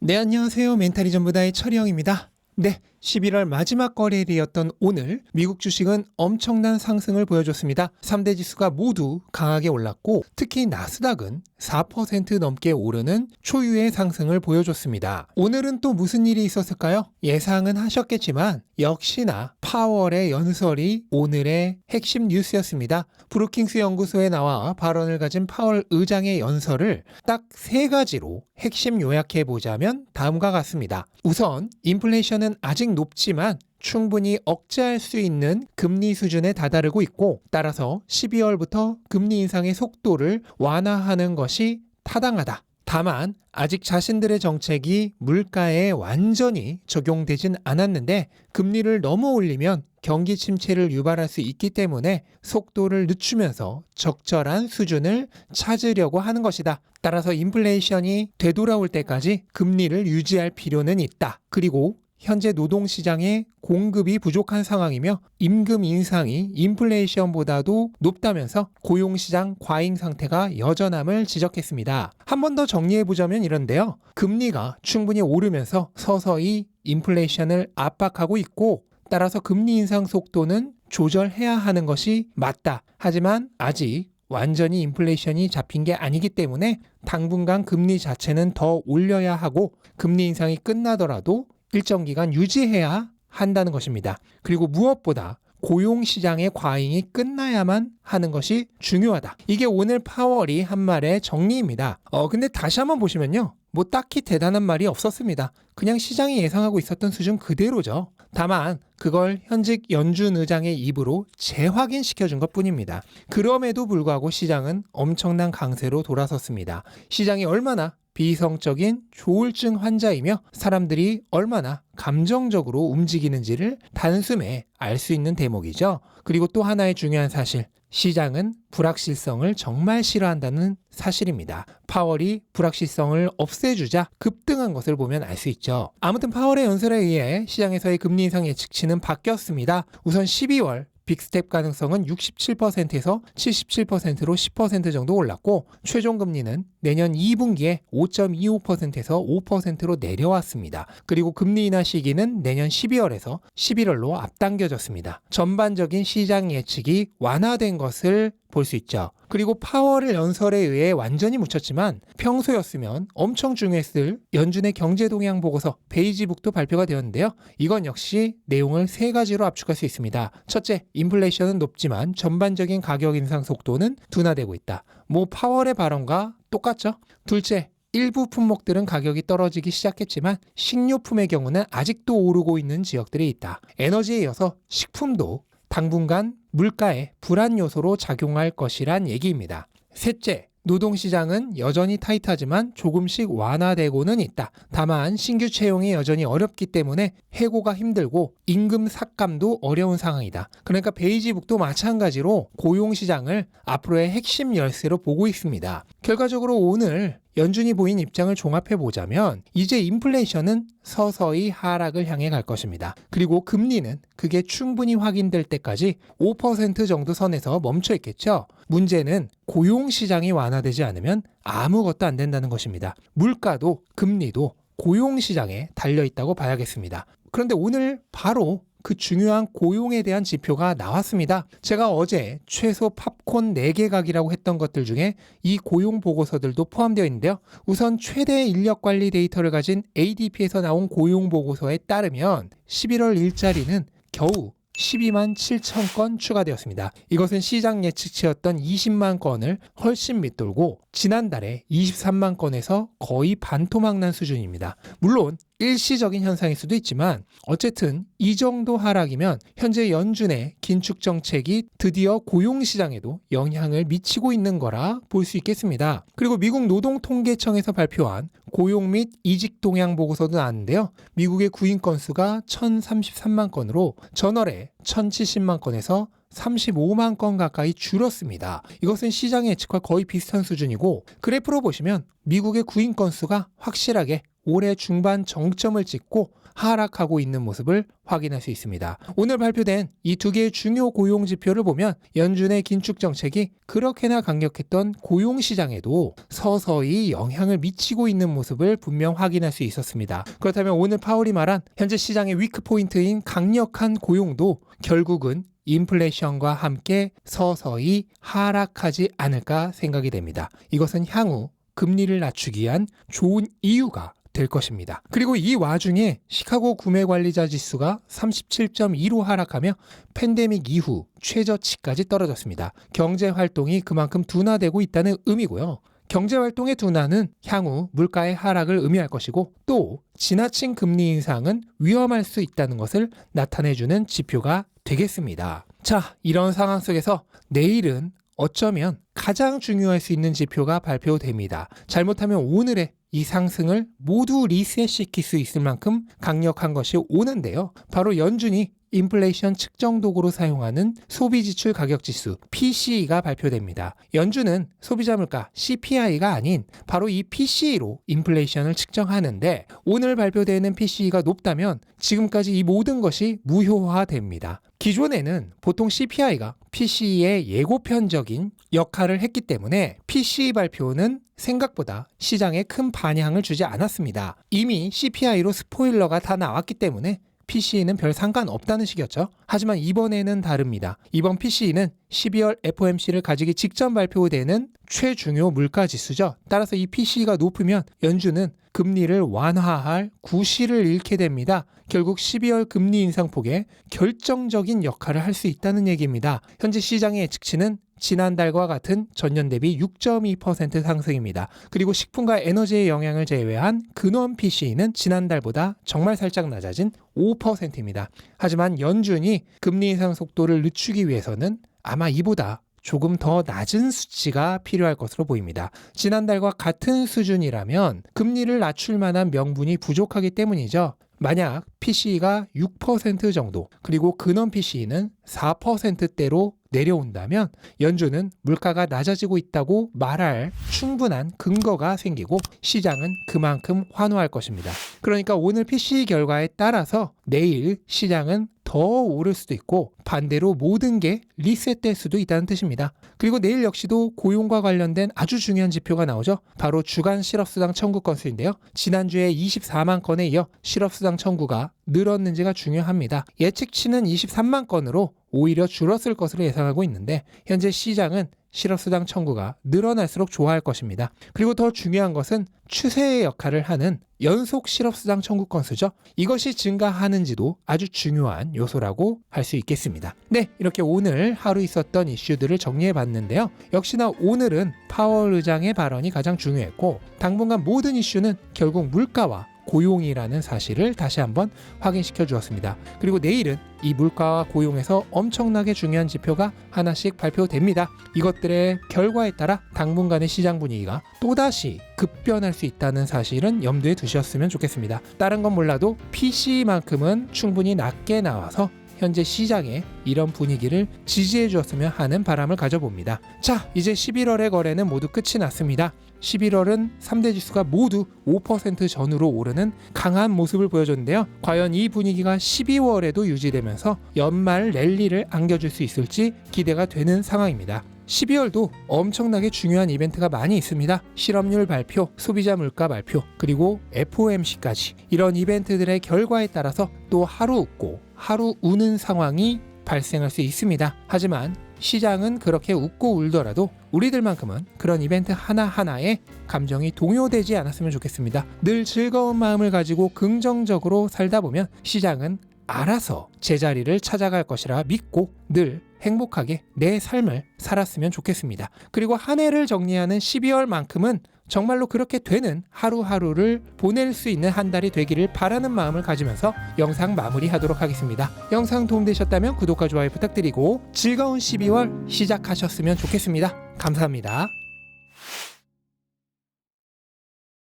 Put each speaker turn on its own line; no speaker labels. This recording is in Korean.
네, 안녕하세요. 멘탈이 전부다의 철이형입니다. 네, 11월 마지막 거래일이었던 오늘 미국 주식은 엄청난 상승을 보여줬습니다. 3대 지수가 모두 강하게 올랐고 특히 나스닥은 4% 넘게 오르는 초유의 상승을 보여줬습니다. 오늘은 또 무슨 일이 있었을까요? 예상은 하셨겠지만 역시나 파월의 연설이 오늘의 핵심 뉴스였습니다. 브루킹스 연구소에 나와 발언을 가진 파월 의장의 연설을 딱 3가지로 핵심 요약해보자면 다음과 같습니다. 우선 인플레이션은 아직 높지만 충분히 억제할 수 있는 금리 수준에 다다르고 있고 따라서 12월부터 금리 인상의 속도를 완화하는 것이 타당하다. 다만 아직 자신들의 정책이 물가에 완전히 적용되진 않았는데 금리를 너무 올리면 경기 침체를 유발할 수 있기 때문에 속도를 늦추면서 적절한 수준을 찾으려고 하는 것이다. 따라서 인플레이션이 되돌아올 때까지 금리를 유지할 필요는 있다. 그리고 현재 노동시장에 공급이 부족한 상황이며 임금 인상이 인플레이션보다도 높다면서 고용시장 과잉 상태가 여전함을 지적했습니다. 한 번 더 정리해보자면 이런데요. 금리가 충분히 오르면서 서서히 인플레이션을 압박하고 있고 따라서 금리 인상 속도는 조절해야 하는 것이 맞다. 하지만 아직 완전히 인플레이션이 잡힌 게 아니기 때문에 당분간 금리 자체는 더 올려야 하고 금리 인상이 끝나더라도 일정 기간 유지해야 한다는 것입니다. 그리고 무엇보다 고용시장의 과잉이 끝나야만 하는 것이 중요하다. 이게 오늘 파월이 한 말의 정리입니다. 근데 다시 한번 보시면요. 뭐 딱히 대단한 말이 없었습니다. 그냥 시장이 예상하고 있었던 수준 그대로죠. 다만 그걸 현직 연준 의장의 입으로 재확인시켜준 것뿐입니다. 그럼에도 불구하고 시장은 엄청난 강세로 돌아섰습니다. 시장이 얼마나 비이성적인 조울증 환자이며 사람들이 얼마나 감정적으로 움직이는지를 단숨에 알 수 있는 대목이죠. 그리고 또 하나의 중요한 사실, 시장은 불확실성을 정말 싫어한다는 사실입니다. 파월이 불확실성을 없애주자 급등한 것을 보면 알 수 있죠. 아무튼 파월의 연설에 의해 시장에서의 금리 인상 예측치는 바뀌었습니다. 우선 12월 빅스텝 가능성은 67%에서 77%로 10% 정도 올랐고 최종 금리는 내년 2분기에 5.25%에서 5%로 내려왔습니다. 그리고 금리 인하 시기는 내년 12월에서 11월로 앞당겨졌습니다. 전반적인 시장 예측이 완화된 것을 볼 수 있죠. 그리고 파월의 연설에 의해 완전히 묻혔지만 평소였으면 엄청 중요했을 연준의 경제 동향 보고서 베이지북도 발표가 되었는데요. 이건 역시 내용을 3가지로 압축할 수 있습니다. 첫째, 인플레이션은 높지만 전반적인 가격 인상 속도는 둔화되고 있다. 뭐 파월의 발언과 똑같죠. 둘째, 일부 품목들은 가격이 떨어지기 시작했지만 식료품의 경우는 아직도 오르고 있는 지역들이 있다. 에너지에 이어서 식품도 당분간 물가의 불안 요소로 작용할 것이란 얘기입니다. 셋째, 노동시장은 여전히 타이트하지만 조금씩 완화되고는 있다. 다만 신규 채용이 여전히 어렵기 때문에 해고가 힘들고 임금 삭감도 어려운 상황이다. 그러니까 베이지북도 마찬가지로 고용시장을 앞으로의 핵심 열쇠로 보고 있습니다. 결과적으로 오늘 연준이 보인 입장을 종합해보자면 이제 인플레이션은 서서히 하락을 향해 갈 것입니다. 그리고 금리는 그게 충분히 확인될 때까지 5% 정도 선에서 멈춰 있겠죠. 문제는 고용시장이 완화되지 않으면 아무것도 안 된다는 것입니다. 물가도 금리도 고용시장에 달려있다고 봐야겠습니다. 그런데 오늘 바로 그 중요한 고용에 대한 지표가 나왔습니다. 제가 어제 최소 팝콘 4개 각이라고 했던 것들 중에 이 고용 보고서들도 포함되어 있는데요. 우선 최대 인력 관리 데이터를 가진 ADP에서 나온 고용 보고서에 따르면 11월 일자리는 겨우 12만 7천 건 추가되었습니다. 이것은 시장 예측치였던 20만 건을 훨씬 밑돌고 지난달에 23만 건에서 거의 반토막 난 수준입니다. 물론 일시적인 현상일 수도 있지만 어쨌든 이 정도 하락이면 현재 연준의 긴축 정책이 드디어 고용시장에도 영향을 미치고 있는 거라 볼 수 있겠습니다. 그리고 미국 노동통계청에서 발표한 고용 및 이직 동향 보고서도 나왔는데요. 미국의 구인 건수가 1,033만 건으로 전월에 1,070만 건에서 35만 건 가까이 줄었습니다. 이것은 시장의 예측과 거의 비슷한 수준이고 그래프로 보시면 미국의 구인 건수가 확실하게 올해 중반 정점을 찍고 하락하고 있는 모습을 확인할 수 있습니다. 오늘 발표된 이 두 개의 중요 고용 지표를 보면 연준의 긴축 정책이 그렇게나 강력했던 고용 시장에도 서서히 영향을 미치고 있는 모습을 분명 확인할 수 있었습니다. 그렇다면 오늘 파월이 말한 현재 시장의 위크 포인트인 강력한 고용도 결국은 인플레이션과 함께 서서히 하락하지 않을까 생각이 됩니다. 이것은 향후 금리를 낮추기 위한 좋은 이유가 될 것입니다. 그리고 이 와중에 시카고 구매관리자 지수가 37.2로 하락하며 팬데믹 이후 최저치까지 떨어졌습니다. 경제 활동이 그만큼 둔화되고 있다는 의미고요. 경제 활동의 둔화는 향후 물가의 하락을 의미할 것이고 또 지나친 금리 인상은 위험할 수 있다는 것을 나타내주는 지표가 되겠습니다. 자, 이런 상황 속에서 내일은 어쩌면 가장 중요할 수 있는 지표가 발표됩니다. 잘못하면 오늘의 이 상승을 모두 리셋시킬 수 있을 만큼 강력한 것이 오는데요. 바로 연준이 인플레이션 측정 도구로 사용하는 소비지출 가격지수 PCE가 발표됩니다. 연준은 소비자 물가 CPI가 아닌 바로 이 PCE로 인플레이션을 측정하는데 오늘 발표되는 PCE가 높다면 지금까지 이 모든 것이 무효화됩니다. 기존에는 보통 CPI가 PCE의 예고편적인 역할을 했기 때문에 PCE 발표는 생각보다 시장에 큰 반향을 주지 않았습니다. 이미 CPI로 스포일러가 다 나왔기 때문에 PCE는 별 상관없다는 식이었죠. 하지만 이번에는 다릅니다. 이번 PCE는 12월 FOMC를 가지기 직전 발표되는 최중요 물가지수죠. 따라서 이 PCE가 높으면 연준은 금리를 완화할 구실을 잃게 됩니다. 결국 12월 금리 인상폭에 결정적인 역할을 할 수 있다는 얘기입니다. 현재 시장의 예측치는 지난달과 같은 전년 대비 6.2% 상승입니다. 그리고 식품과 에너지의 영향을 제외한 근원 PCE는 지난달보다 정말 살짝 낮아진 5%입니다. 하지만 연준이 금리 인상 속도를 늦추기 위해서는 아마 이보다 조금 더 낮은 수치가 필요할 것으로 보입니다. 지난달과 같은 수준이라면 금리를 낮출 만한 명분이 부족하기 때문이죠. 만약 PCE가 6% 정도 그리고 근원 PCE는 4%대로 내려온다면 연준은 물가가 낮아지고 있다고 말할 충분한 근거가 생기고 시장은 그만큼 환호할 것입니다. 그러니까 오늘 PCE 결과에 따라서 내일 시장은 더 오를 수도 있고 반대로 모든 게 리셋될 수도 있다는 뜻입니다. 그리고 내일 역시도 고용과 관련된 아주 중요한 지표가 나오죠. 바로 주간 실업수당 청구 건수인데요. 지난주에 24만 건에 이어 실업수당 청구가 늘었는지가 중요합니다. 예측치는 23만 건으로 오히려 줄었을 것으로 예상하고 있는데 현재 시장은 실업수당 청구가 늘어날수록 좋아할 것입니다. 그리고 더 중요한 것은 추세의 역할을 하는 연속 실업수당 청구 건수죠. 이것이 증가하는지도 아주 중요한 요소라고 할 수 있겠습니다. 네, 이렇게 오늘 하루 있었던 이슈들을 정리해 봤는데요. 역시나 오늘은 파월 의장의 발언이 가장 중요했고 당분간 모든 이슈는 결국 물가와 고용이라는 사실을 다시 한번 확인시켜 주었습니다. 그리고 내일은 이 물가와 고용에서 엄청나게 중요한 지표가 하나씩 발표됩니다. 이것들의 결과에 따라 당분간의 시장 분위기가 또다시 급변할 수 있다는 사실은 염두에 두셨으면 좋겠습니다. 다른 건 몰라도 PC만큼은 충분히 낮게 나와서 현재 시장에 이런 분위기를 지지해 주었으면 하는 바람을 가져봅니다. 자, 이제 11월의 거래는 모두 끝이 났습니다. 11월은 3대 지수가 모두 5% 전후로 오르는 강한 모습을 보여줬는데요. 과연 이 분위기가 12월에도 유지되면서 연말 랠리를 안겨줄 수 있을지 기대가 되는 상황입니다. 12월도 엄청나게 중요한 이벤트가 많이 있습니다. 실업률 발표, 소비자 물가 발표, 그리고 FOMC까지 이런 이벤트들의 결과에 따라서 또 하루 웃고 하루 우는 상황이 발생할 수 있습니다. 하지만 시장은 그렇게 웃고 울더라도 우리들만큼은 그런 이벤트 하나하나에 감정이 동요되지 않았으면 좋겠습니다. 늘 즐거운 마음을 가지고 긍정적으로 살다 보면 시장은 알아서 제자리를 찾아갈 것이라 믿고 늘 행복하게 내 삶을 살았으면 좋겠습니다. 그리고 한 해를 정리하는 12월만큼은 정말로 그렇게 되는 하루하루를 보낼 수 있는 한 달이 되기를 바라는 마음을 가지면서 영상 마무리하도록 하겠습니다. 영상 도움되셨다면 구독과 좋아요 부탁드리고 즐거운 12월 시작하셨으면 좋겠습니다. 감사합니다.